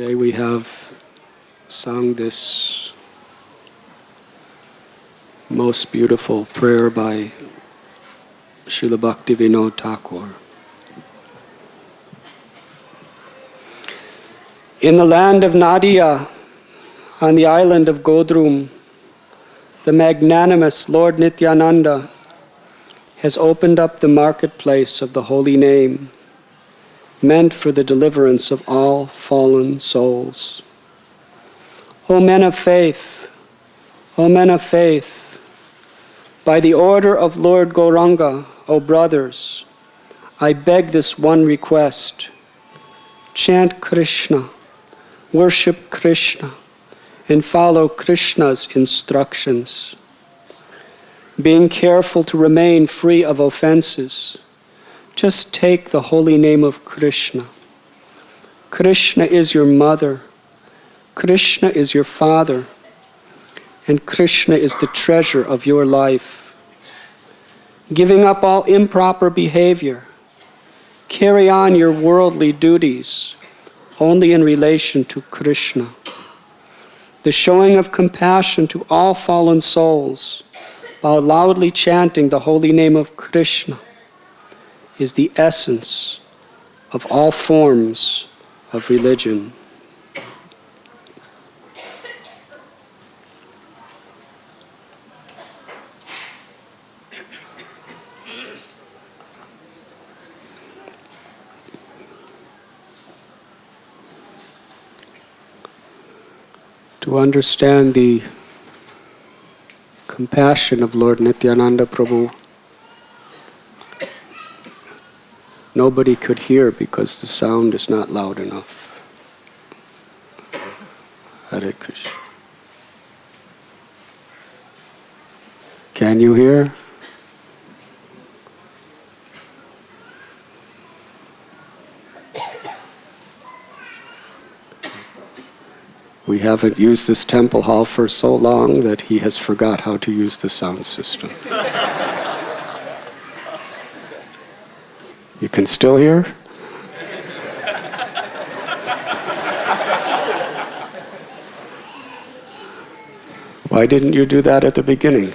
Today we have sung this most beautiful prayer by Srila Bhaktivinoda Thakur. In the land of Nadia, on the island of Godrum, the magnanimous Lord Nityananda has opened up the marketplace of the holy name, meant for the deliverance of all fallen souls. O men of faith, O men of faith, by the order of Lord Gauranga, O brothers, I beg this one request: chant Krishna, worship Krishna, and follow Krishna's instructions. Being careful to remain free of offenses, just take the holy name of Krishna. Krishna is your mother, Krishna is your father, and Krishna is the treasure of your life. Giving up all improper behavior, carry on your worldly duties only in relation to Krishna. The showing of compassion to all fallen souls while loudly chanting the holy name of Krishna is the essence of all forms of religion. To understand the compassion of Lord Nityananda Prabhu, nobody could hear because the sound is not loud enough. Hare Krishna. Can you hear? We haven't used this temple hall for so long that he has forgot how to use the sound system. You can still hear? Why didn't you do that at the beginning?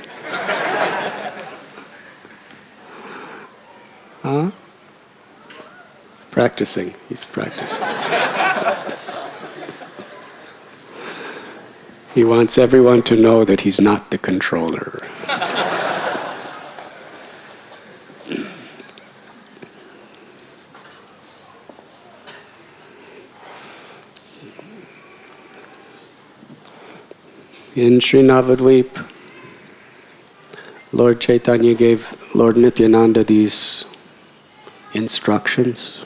Huh? Practicing. He's practicing. He wants everyone to know that he's not the controller. In Sri Navadvip, Lord Chaitanya gave Lord Nityananda these instructions.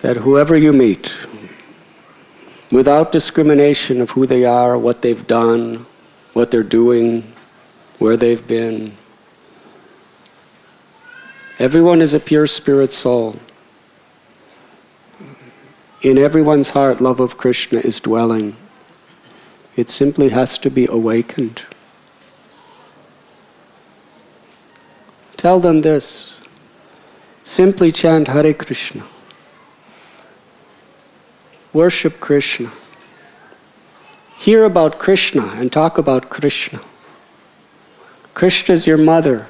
That whoever you meet, without discrimination of who they are, what they've done, what they're doing, where they've been, everyone is a pure spirit soul. In everyone's heart, love of Krishna is dwelling. It simply has to be awakened. Tell them this. Simply chant Hare Krishna. Worship Krishna. Hear about Krishna and talk about Krishna. Krishna is your mother.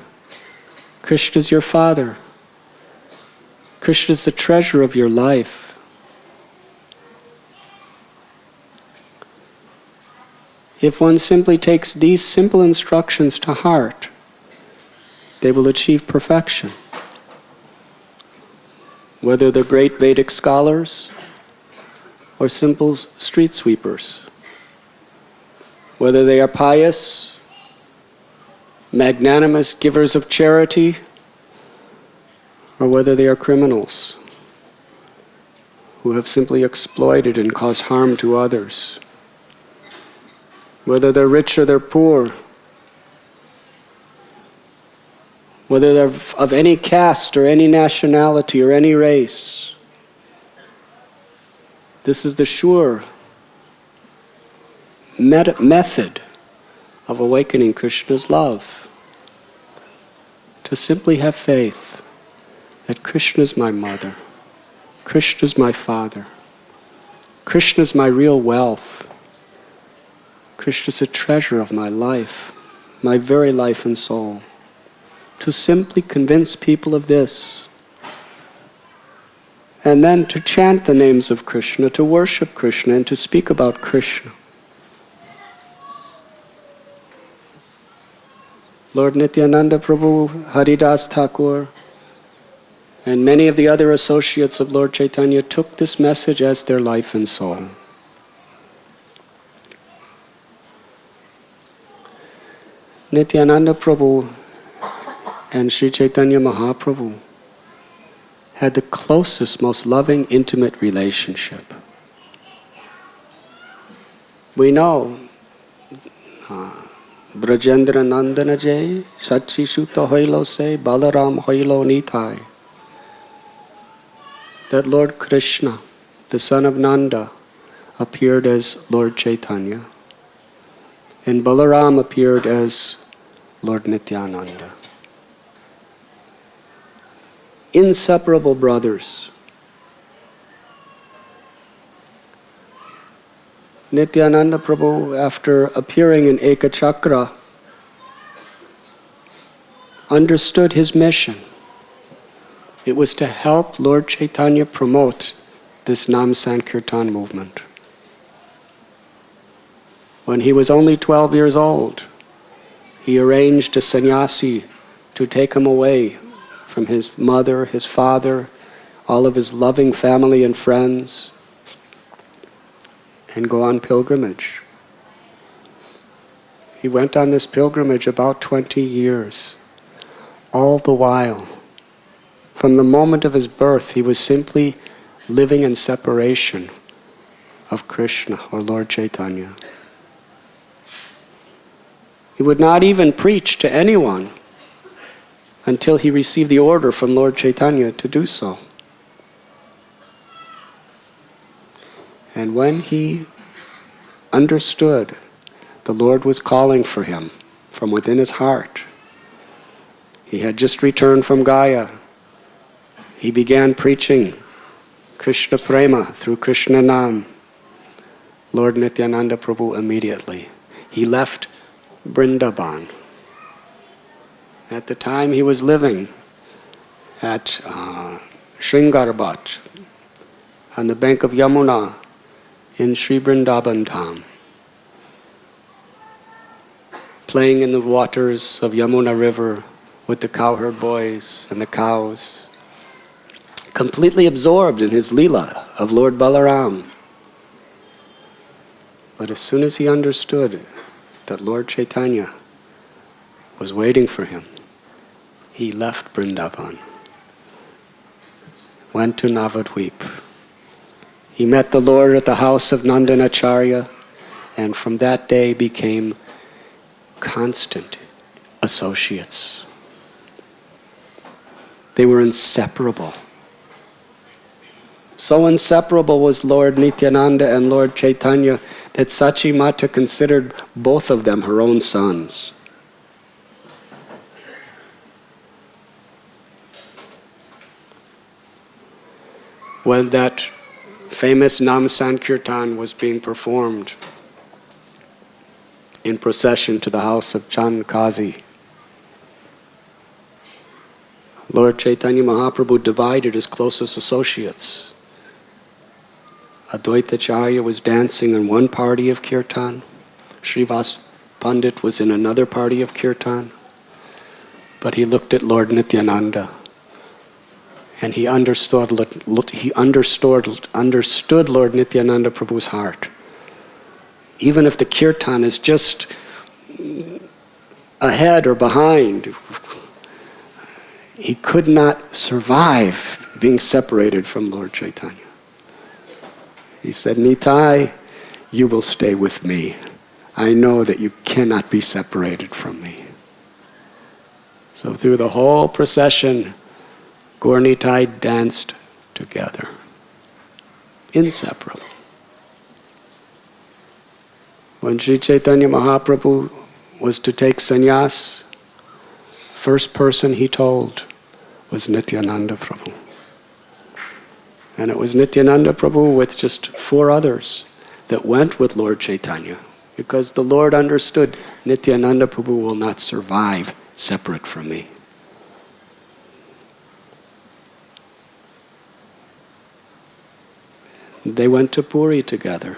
Krishna is your father. Krishna is the treasure of your life. If one simply takes these simple instructions to heart, they will achieve perfection. Whether they're great Vedic scholars or simple street sweepers, whether they are pious, magnanimous givers of charity, or whether they are criminals who have simply exploited and caused harm to others, whether they're rich or they're poor, whether they're of any caste or any nationality or any race. This is the sure method of awakening Krishna's love. To simply have faith that Krishna is my mother, Krishna is my father, Krishna is my real wealth, Krishna is a treasure of my life, my very life and soul. To simply convince people of this, and then to chant the names of Krishna, to worship Krishna, and to speak about Krishna. Lord Nityananda Prabhu, Haridas Thakur, and many of the other associates of Lord Chaitanya took this message as their life and soul. Nityananda Prabhu and Sri Chaitanya Mahaprabhu had the closest, most loving, intimate relationship. We know Brajendra Nandana Jai, Sachi Shuta Hoilo Se, Balaram Hoilo Nitai, that Lord Krishna, the son of Nanda, appeared as Lord Chaitanya, and Balaram appeared as Lord Nityananda. Inseparable brothers. Nityananda Prabhu, after appearing in Ekachakra, understood his mission. It was to help Lord Chaitanya promote this Nam Sankirtan movement. When he was only 12 years old, he arranged a sannyasi to take him away from his mother, his father, all of his loving family and friends, and go on pilgrimage. He went on this pilgrimage about 20 years. All the while, from the moment of his birth, he was simply living in separation of Krishna or Lord Chaitanya. He would not even preach to anyone until he received the order from Lord Chaitanya to do so. And when he understood the Lord was calling for him from within his heart, he had just returned from Gaya. He began preaching Krishna Prema through Krishna Nam. Lord Nityananda Prabhu immediately, he left Vrindavan. At the time he was living at Shringarbat on the bank of Yamuna in Sri Vrindavan Dham, playing in the waters of Yamuna River with the cowherd boys and the cows, completely absorbed in his Leela of Lord Balaram. But as soon as he understood that Lord Chaitanya was waiting for him, he left Vrindavan, went to Navadvip. He met the Lord at the house of Nandanacharya, and from that day became constant associates. They were inseparable. So inseparable was Lord Nityananda and Lord Chaitanya that Sachi Mata considered both of them her own sons. When that famous Nam Sankirtan was being performed in procession to the house of Chand Kazi, Lord Chaitanya Mahaprabhu divided his closest associates. Advaita Acharya was dancing in one party of Kirtan. Srivas Pandit was in another party of Kirtan. But he looked at Lord Nityananda and he understood Lord Nityananda Prabhu's heart. Even if the Kirtan is just ahead or behind, he could not survive being separated from Lord Chaitanya. He said, Nitai, you will stay with me. I know that you cannot be separated from me. So through the whole procession, Gaur Nitai danced together, inseparable. When Sri Chaitanya Mahaprabhu was to take sannyas, first person he told was Nityananda Prabhu. And it was Nityananda Prabhu with just 4 others that went with Lord Chaitanya, because the Lord understood Nityananda Prabhu will not survive separate from me. They went to Puri together.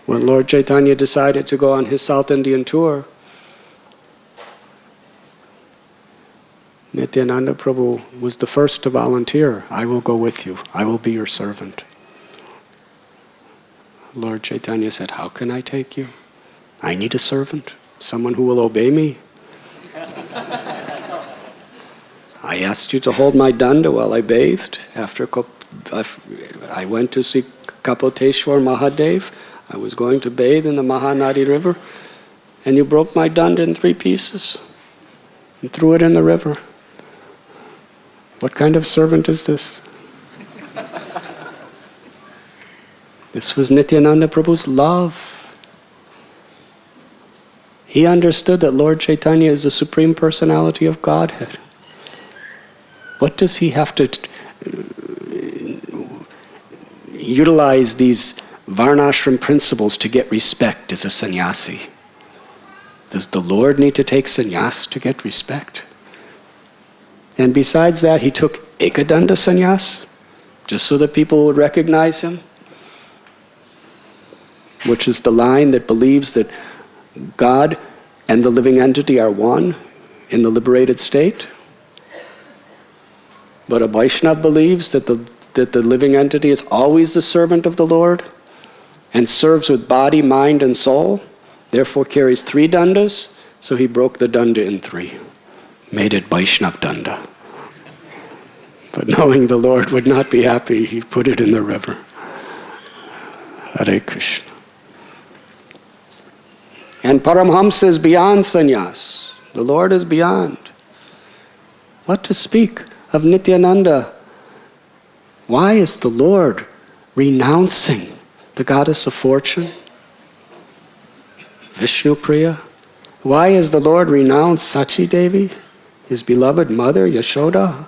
When Lord Chaitanya decided to go on his South Indian tour, Nityananda Prabhu was the first to volunteer. I will go with you. I will be your servant. Lord Chaitanya said, how can I take you? I need a servant, someone who will obey me. I asked you to hold my danda while I bathed. I went to see Kapoteshwar Mahadev. I was going to bathe in the Mahanadi river, and you broke my danda in 3 pieces and threw it in the river. What kind of servant is this? This was Nityananda Prabhu's love. He understood that Lord Chaitanya is the Supreme Personality of Godhead. What does he have to utilize these Varnashram principles to get respect as a sannyasi? Does the Lord need to take sannyas to get respect? And besides that, he took Ekadanda sannyas, just so that people would recognize him, which is the line that believes that God and the living entity are one in the liberated state. But a Vaishnava believes that the living entity is always the servant of the Lord and serves with body, mind, and soul, therefore carries 3 dandas, so he broke the danda in 3, made it Vaishnava danda. But knowing the Lord would not be happy, he put it in the river. Hare Krishna. And Paramhamsa is beyond sannyas. The Lord is beyond. What to speak of Nityananda? Why is the Lord renouncing the goddess of fortune, Vishnu Priya? Why has the Lord renounced Sachi Devi, his beloved mother, Yashoda?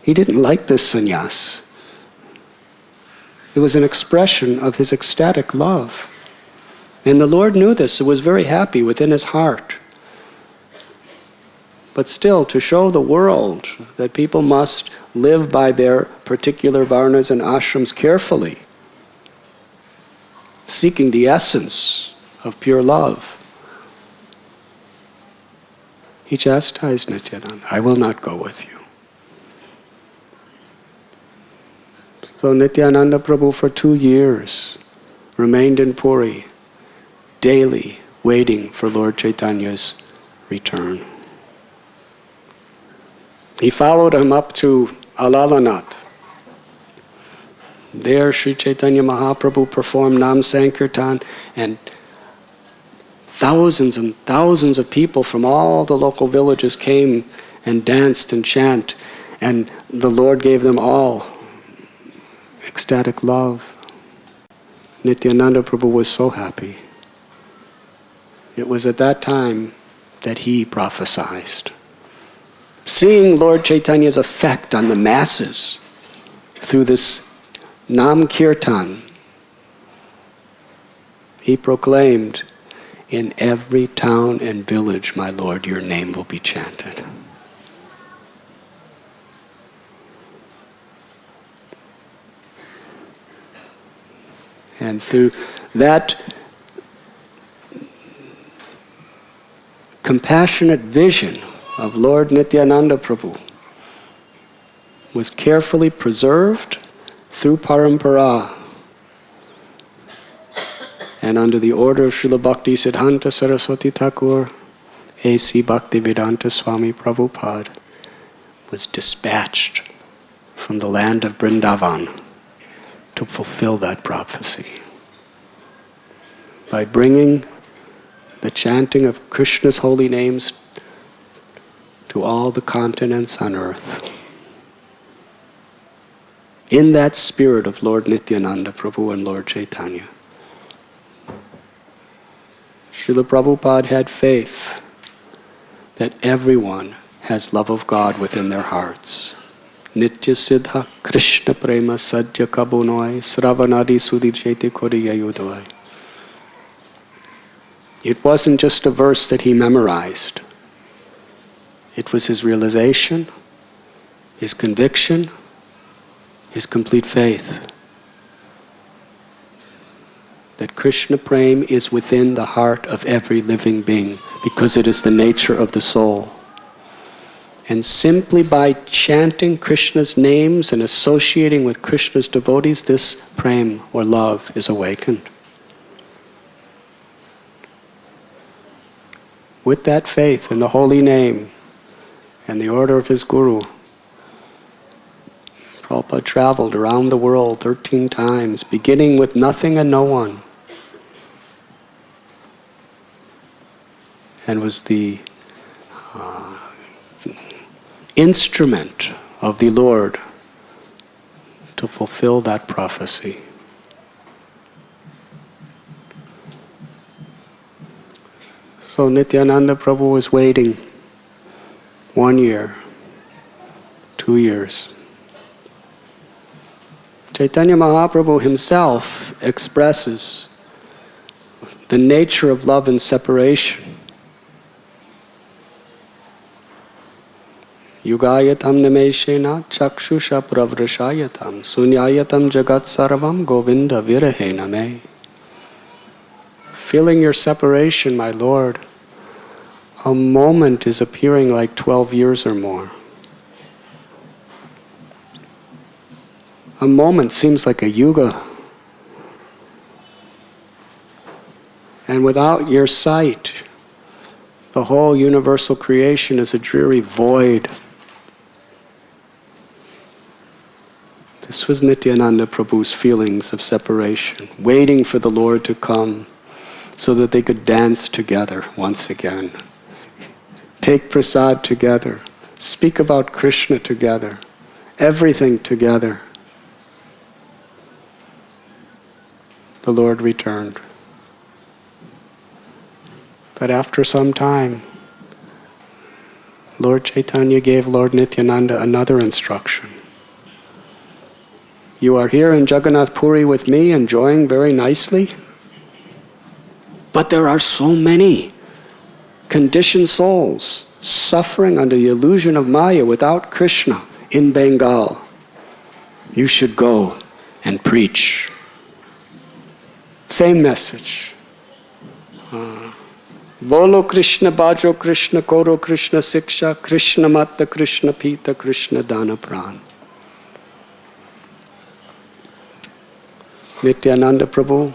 He didn't like this sannyas. It was an expression of his ecstatic love. And the Lord knew this and was very happy within his heart. But still, to show the world that people must live by their particular varnas and ashrams carefully, seeking the essence of pure love, he chastised Nityananda. I will not go with you. So Nityananda Prabhu for 2 years remained in Puri, daily waiting for Lord Chaitanya's return. He followed him up to Alalanath. There Sri Chaitanya Mahaprabhu performed Nam Sankirtan, and thousands and thousands of people from all the local villages came and danced and chanted, and the Lord gave them all ecstatic love. Nityananda Prabhu was so happy. It was at that time that he prophesied. Seeing Lord Chaitanya's effect on the masses through this Nam Kirtan, he proclaimed, in every town and village, my Lord, your name will be chanted. And through that compassionate vision of Lord Nityananda Prabhu was carefully preserved through parampara and under the order of Srila Bhakti Siddhanta Saraswati Thakur, A.C. Bhaktivedanta Swami Prabhupada was dispatched from the land of Vrindavan to fulfill that prophecy by bringing the chanting of Krishna's holy names to all the continents on earth. In that spirit of Lord Nityananda Prabhu and Lord Chaitanya, Srila Prabhupada had faith that everyone has love of God within their hearts. Nitya Siddha Krishna Prema Sadhya Kabunoi Sravanadi Sudhijete Koriyayudoi. It wasn't just a verse that he memorized. It was his realization, his conviction, his complete faith that Krishna Prema is within the heart of every living being because it is the nature of the soul. And simply by chanting Krishna's names and associating with Krishna's devotees, this prema or love is awakened. With that faith in the holy name and the order of his guru, Prabhupada traveled around the world 13 times, beginning with nothing and no one, and was the instrument of the Lord to fulfill that prophecy. So Nityananda Prabhu was waiting 1 year, 2 years. Chaitanya Mahaprabhu himself expresses the nature of love and separation. Yugayatam nameshena chakshusha pravrashayatam sunyayatam jagat sarvam govinda virahe name. Feeling your separation, my Lord, a moment is appearing like 12 years or more. A moment seems like a yuga. And without your sight, the whole universal creation is a dreary void. This was Nityananda Prabhu's feelings of separation, waiting for the Lord to come so that they could dance together once again, take prasad together, speak about Krishna together, everything together. The Lord returned. But after some time, Lord Chaitanya gave Lord Nityananda another instruction. You are here in Jagannath Puri with me, enjoying very nicely, but there are so many conditioned souls suffering under the illusion of Maya without Krishna in Bengal. You should go and preach. Same message. Bolo Krishna, Bajo Krishna, Koro Krishna, Siksha, Krishna Matta, Krishna Pita, Krishna Dana Pran. Nityananda Prabhu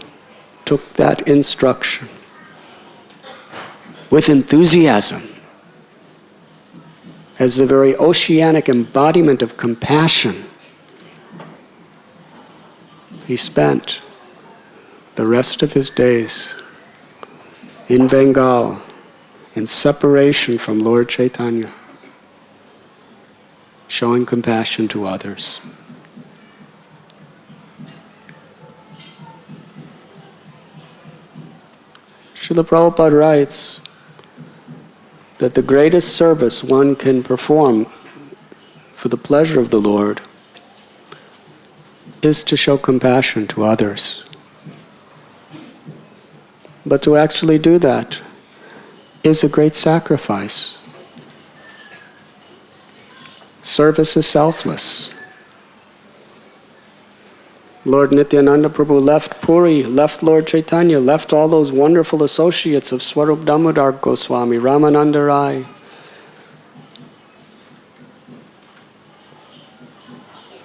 took that instruction with enthusiasm as the very oceanic embodiment of compassion. He spent the rest of his days in Bengal in separation from Lord Chaitanya, showing compassion to others. Srila Prabhupada writes that the greatest service one can perform for the pleasure of the Lord is to show compassion to others. But to actually do that is a great sacrifice. Service is selfless. Lord Nityananda Prabhu left Puri, left Lord Chaitanya, left all those wonderful associates of Swarup Damodar Goswami, Ramananda Rai,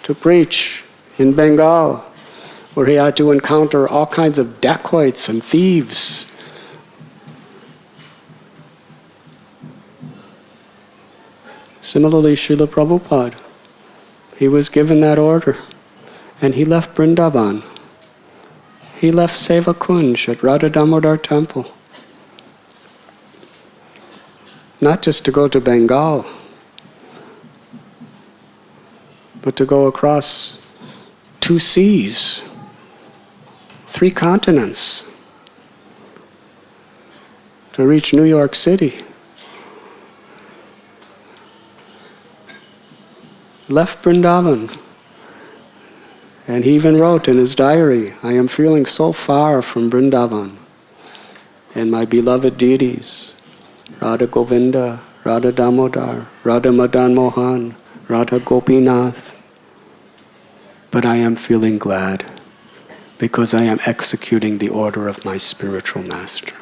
to preach in Bengal, where he had to encounter all kinds of dacoits and thieves. Similarly, Srila Prabhupada, he was given that order. And he left Vrindavan. He left Seva Kunj at Radha Damodar temple. Not just to go to Bengal, but to go across 2 seas, 3 continents, to reach New York City. Left Vrindavan. And he even wrote in his diary, I am feeling so far from Vrindavan and my beloved deities, Radha Govinda, Radha Damodar, Radha Madan Mohan, Radha Gopinath. But I am feeling glad because I am executing the order of my spiritual master.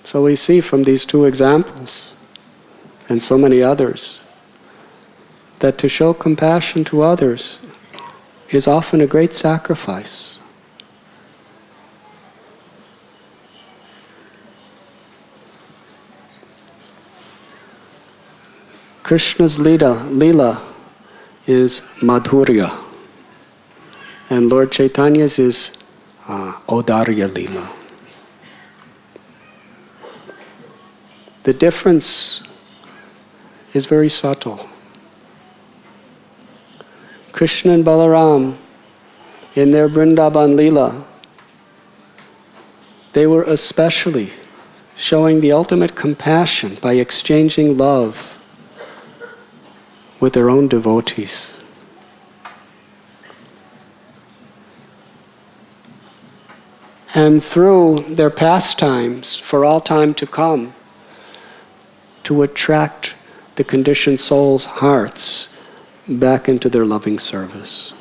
So we see from these two examples, and so many others, that to show compassion to others is often a great sacrifice. Krishna's Leela is Madhurya, and Lord Chaitanya's is Audarya Leela. The difference is very subtle. Krishna and Balaram, in their Vrindavan Leela, they were especially showing the ultimate compassion by exchanging love with their own devotees. And through their pastimes, for all time to come, to attract the conditioned souls' hearts back into their loving service.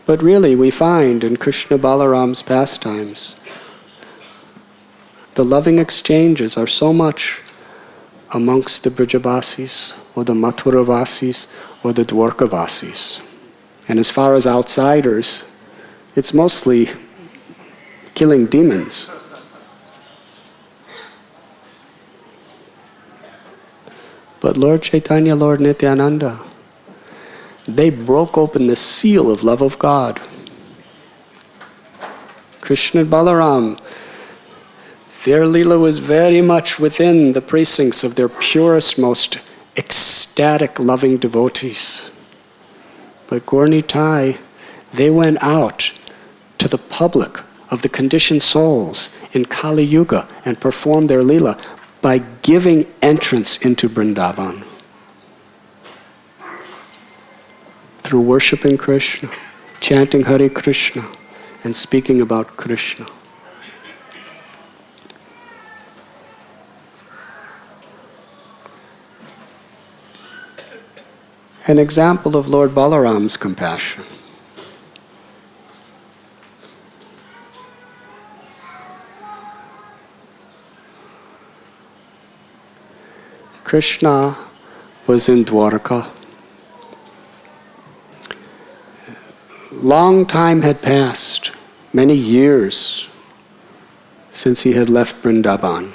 But really, we find in Krishna Balaram's pastimes, the loving exchanges are so much amongst the Brijavasis, or the Mathuravasis, or the Dwarkavasis. And as far as outsiders, it's mostly killing demons. But Lord Chaitanya, Lord Nityananda, they broke open the seal of love of God. Krishna and Balaram, their Leela was very much within the precincts of their purest, most ecstatic, loving devotees. But Gaur Nitai, they went out to the public of the conditioned souls in Kali Yuga and performed their Leela by giving entrance into Vrindavan. Through worshipping Krishna, chanting Hare Krishna, and speaking about Krishna. An example of Lord Balaram's compassion. Krishna was in Dwarka. Long time had passed, many years since he had left Vrindavan.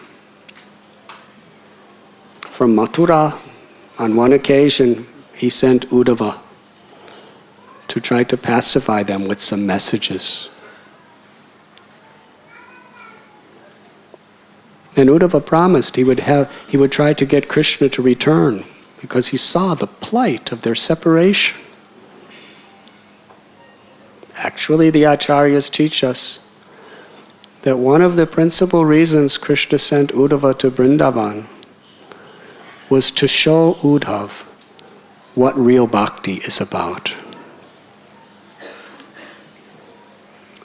From Mathura, on one occasion, he sent Uddhava to try to pacify them with some messages. And Uddhava promised he would try to get Krishna to return because he saw the plight of their separation. Actually, the Acharyas teach us that one of the principal reasons Krishna sent Uddhava to Vrindavan was to show Uddhava what real bhakti is about.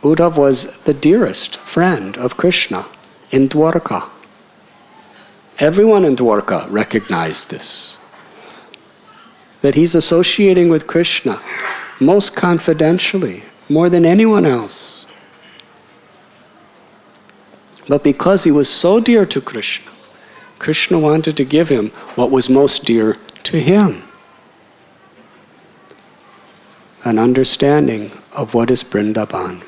Uddhava was the dearest friend of Krishna in Dwarka. Everyone in Dwarka recognized this, that he's associating with Krishna most confidentially, more than anyone else. But because he was so dear to Krishna, Krishna wanted to give him what was most dear to him. An understanding of what is Vrindavan.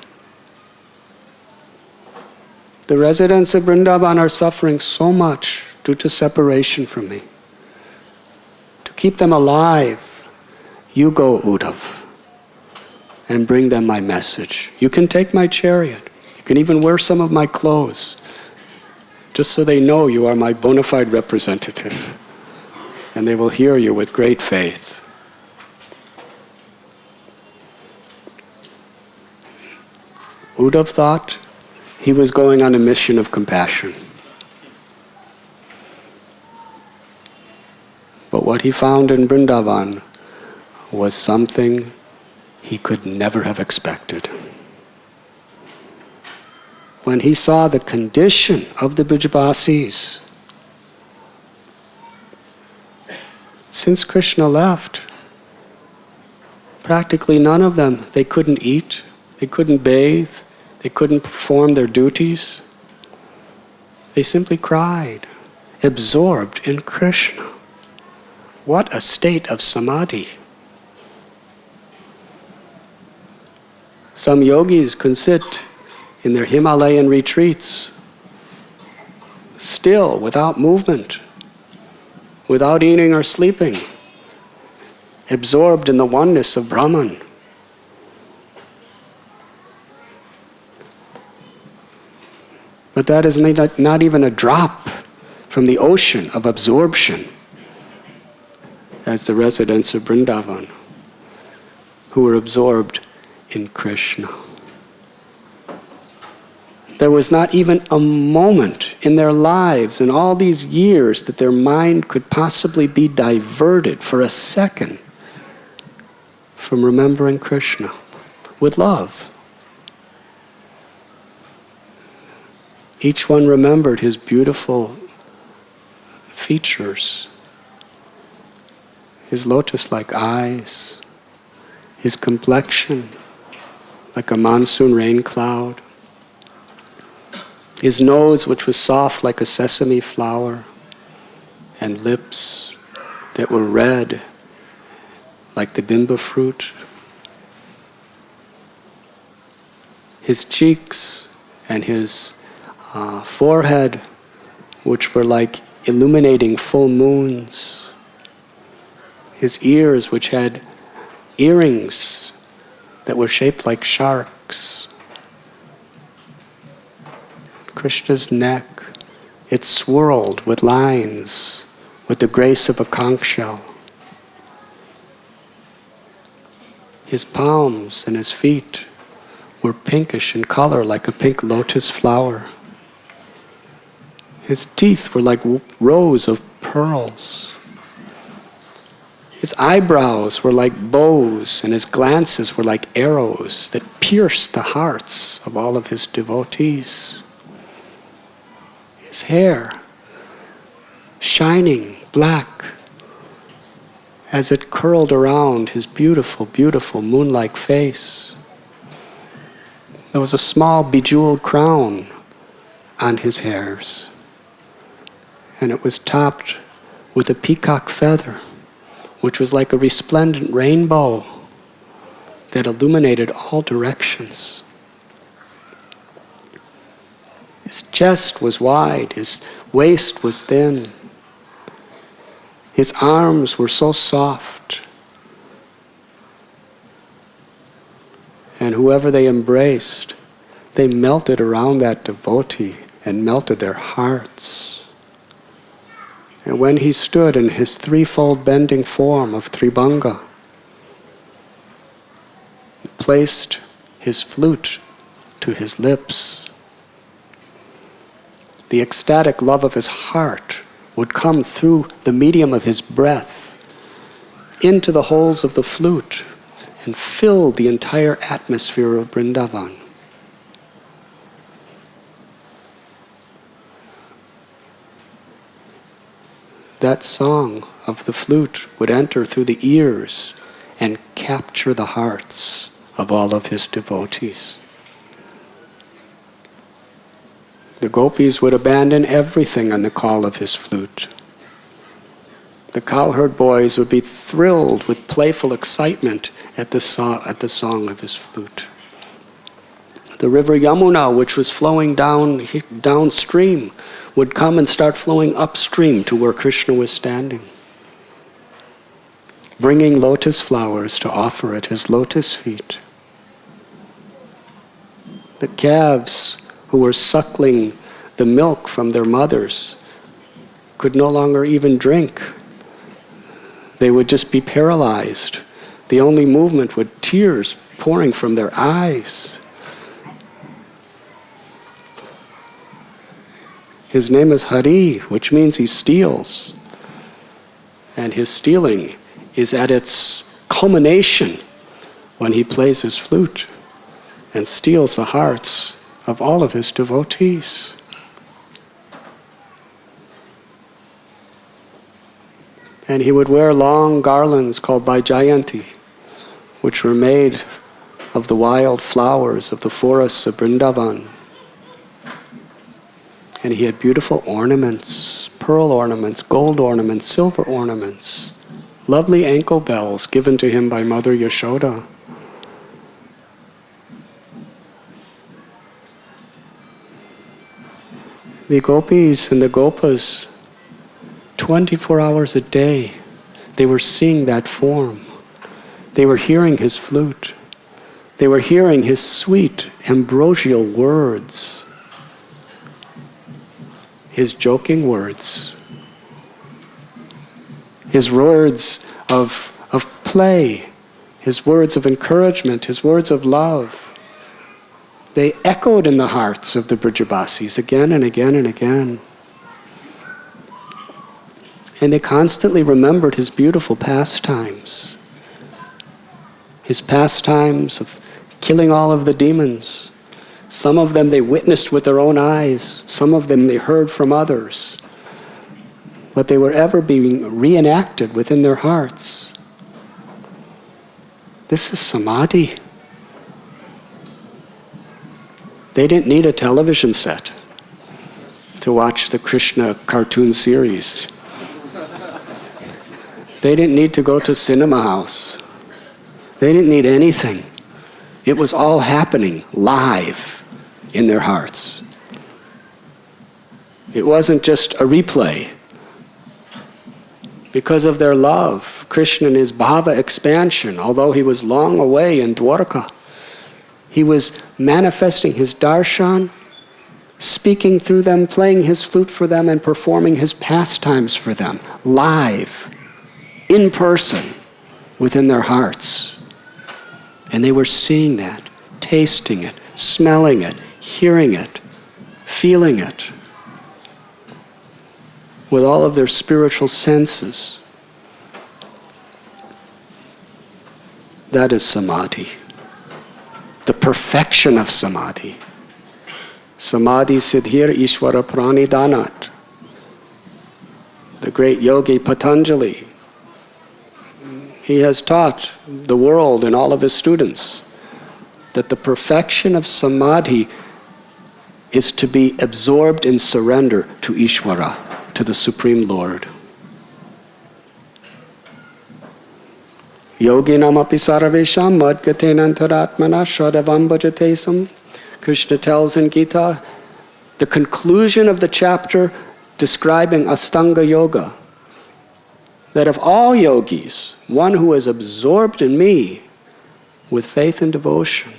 The residents of Vrindavan are suffering so much due to separation from me. To keep them alive, you go, Uddhava, and bring them my message. You can take my chariot. You can even wear some of my clothes, just so they know you are my bona fide representative, and they will hear you with great faith. Uddhav thought he was going on a mission of compassion. But what he found in Vrindavan was something he could never have expected. When he saw the condition of the Brijabasis, since Krishna left, practically none of them, they couldn't eat, they couldn't bathe, they couldn't perform their duties. They simply cried, absorbed in Krishna. What a state of samadhi. Some yogis can sit in their Himalayan retreats, still, without movement, without eating or sleeping, absorbed in the oneness of Brahman. But that is not even a drop from the ocean of absorption as the residents of Vrindavan, who were absorbed in Krishna. There was not even a moment in their lives in all these years that their mind could possibly be diverted for a second from remembering Krishna with love. Each one remembered his beautiful features, his lotus-like eyes, his complexion like a monsoon rain cloud, his nose which was soft like a sesame flower, and lips that were red like the bimba fruit, his cheeks and his forehead which were like illuminating full moons, his ears which had earrings that were shaped like sharks, Krishna's neck, it swirled with lines, with the grace of a conch shell. His palms and his feet were pinkish in color like a pink lotus flower. His teeth were like rows of pearls. His eyebrows were like bows, and his glances were like arrows that pierced the hearts of all of his devotees. His hair, shining black, as it curled around his beautiful, beautiful moon-like face. There was a small bejeweled crown on his hairs, and it was topped with a peacock feather, which was like a resplendent rainbow that illuminated all directions. His chest was wide, his waist was thin. His arms were so soft. And whoever they embraced, they melted around that devotee and melted their hearts. And when he stood in his threefold bending form of Tribhanga, he placed his flute to his lips. The ecstatic love of his heart would come through the medium of his breath into the holes of the flute and fill the entire atmosphere of Vrindavan. That song of the flute would enter through the ears and capture the hearts of all of his devotees. The gopis would abandon everything on the call of his flute. The cowherd boys would be thrilled with playful excitement at the song of his flute. The river Yamuna, which was flowing downstream, would come and start flowing upstream to where Krishna was standing, bringing lotus flowers to offer at his lotus feet. The calves who were suckling the milk from their mothers could no longer even drink. They would just be paralyzed. The only movement was tears pouring from their eyes. His name is Hari, which means he steals. And his stealing is at its culmination when he plays his flute and steals the hearts of all of his devotees. And he would wear long garlands called Vaijayanti, which were made of the wild flowers of the forests of Vrindavan. And he had beautiful ornaments, pearl ornaments, gold ornaments, silver ornaments, lovely ankle bells given to him by Mother Yashoda. The gopis and the gopas, 24 hours a day, they were seeing that form. They were hearing his flute. They were hearing his sweet, ambrosial words, his joking words, his words of play, his words of encouragement, his words of love. They echoed in the hearts of the Brijabasis again and again and again. And they constantly remembered his beautiful pastimes. His pastimes of killing all of the demons. Some of them they witnessed with their own eyes. Some of them they heard from others. But they were ever being reenacted within their hearts. This is samadhi. They didn't need a television set to watch the Krishna cartoon series. They didn't need to go to cinema house. They didn't need anything. It was all happening live in their hearts. It wasn't just a replay. Because of their love, Krishna in his bhava expansion, although he was long away in Dwarka, he was manifesting his darshan, speaking through them, playing his flute for them, and performing his pastimes for them, live, in person, within their hearts. And they were seeing that, tasting it, smelling it, hearing it, feeling it, with all of their spiritual senses. That is samadhi. The perfection of samadhi. Samadhi siddhir ishvara pranidanat. The great yogi Patanjali, he has taught the world and all of his students that the perfection of samadhi is to be absorbed in surrender to Ishvara, to the Supreme Lord. Yoginam api sarvesham madgatena antaratmana shadavam bhajatesam. Krishna tells in Gita, the conclusion of the chapter describing Astanga Yoga, that of all yogis, one who is absorbed in me with faith and devotion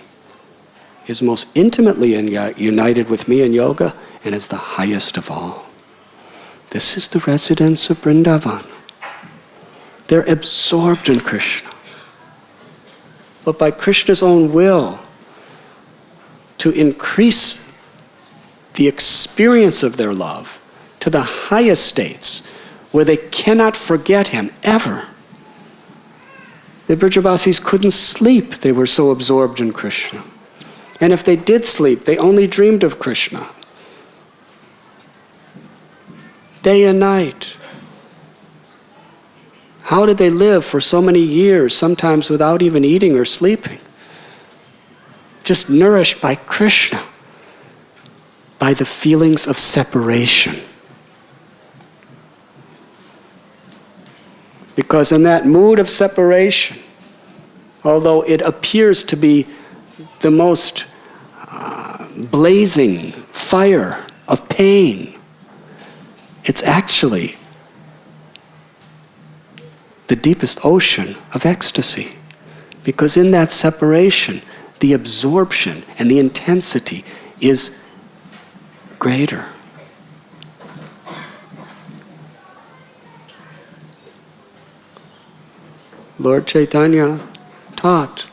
is most intimately united with me in yoga and is the highest of all. This is the residents of Vrindavan. They're absorbed in Krishna. But by Krishna's own will, to increase the experience of their love to the highest states where they cannot forget him ever. The Brijabasis couldn't sleep, they were so absorbed in Krishna. And if they did sleep, they only dreamed of Krishna. Day and night. How did they live for so many years, sometimes without even eating or sleeping? Just nourished by Krishna, by the feelings of separation. Because in that mood of separation, although it appears to be the most blazing fire of pain, it's actually the deepest ocean of ecstasy. Because in that separation, the absorption and the intensity is greater. Lord Chaitanya taught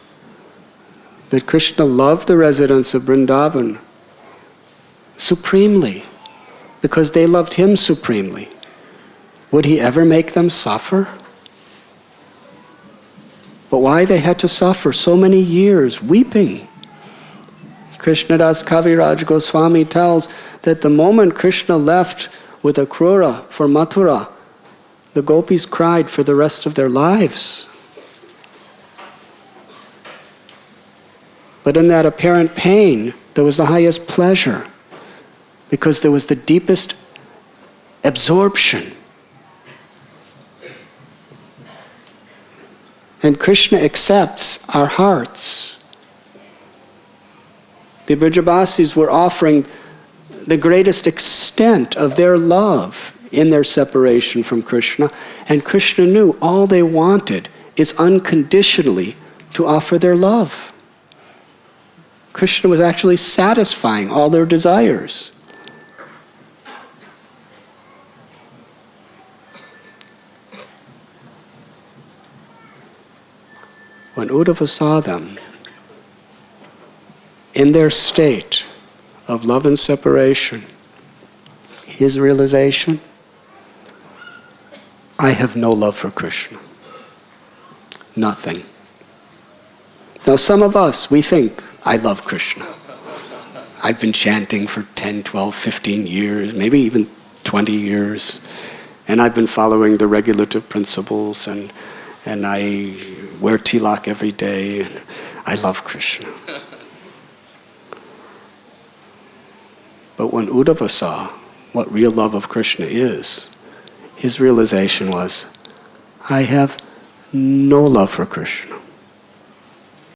that Krishna loved the residents of Vrindavan supremely, because they loved him supremely. Would he ever make them suffer? But why they had to suffer so many years weeping? Krishnadas Kaviraj Goswami tells that the moment Krishna left with Akrura for Mathura, the gopis cried for the rest of their lives. But in that apparent pain, there was the highest pleasure, because there was the deepest absorption. And Krishna accepts our hearts. The Brijabasis were offering the greatest extent of their love in their separation from Krishna, and Krishna knew all they wanted is unconditionally to offer their love. Krishna was actually satisfying all their desires. When Uddhava saw them in their state of love and separation, his realization, I have no love for Krishna. Nothing. Now some of us, we think, I love Krishna. I've been chanting for 10, 12, 15 years, maybe even 20 years, and I've been following the regulative principles, and I wear tilak every day, and I love Krishna. But when Uddhava saw what real love of Krishna is, his realization was, I have no love for Krishna.